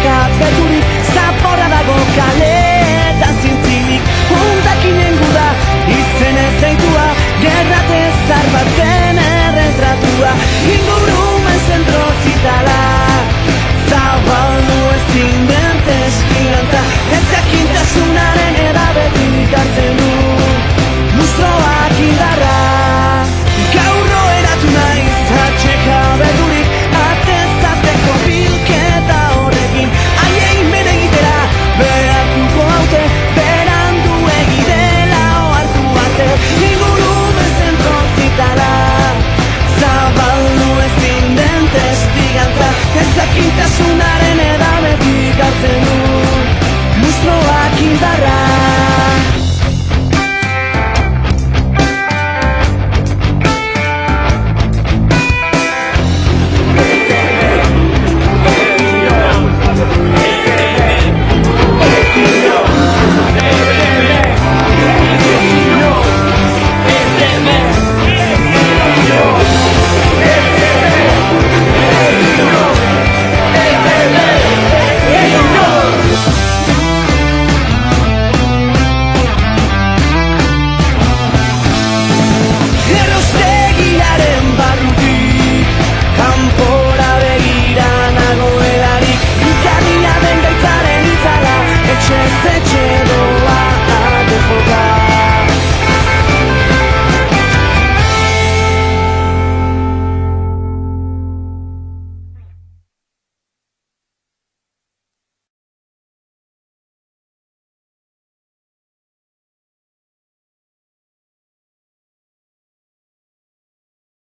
atxeka beturik, zaporra dago kaleetan zintzilik, hondakinen guda, izen ez deitua, gerrate zar bat zen erretratua, ingurumen zentro zitala, zabaldu ezin den testigantza, ez jakintasunaren edabetik hartzen du, mustroak indarra. Gaurro eratu naiz atxeka beturik, atezateko bilketa horrekin, haiei men egitera behartuko haute, berandu egitela ohartu arte, ingurumen zentro zitala, zabaldu ezin den testigantza, ez jakintasunaren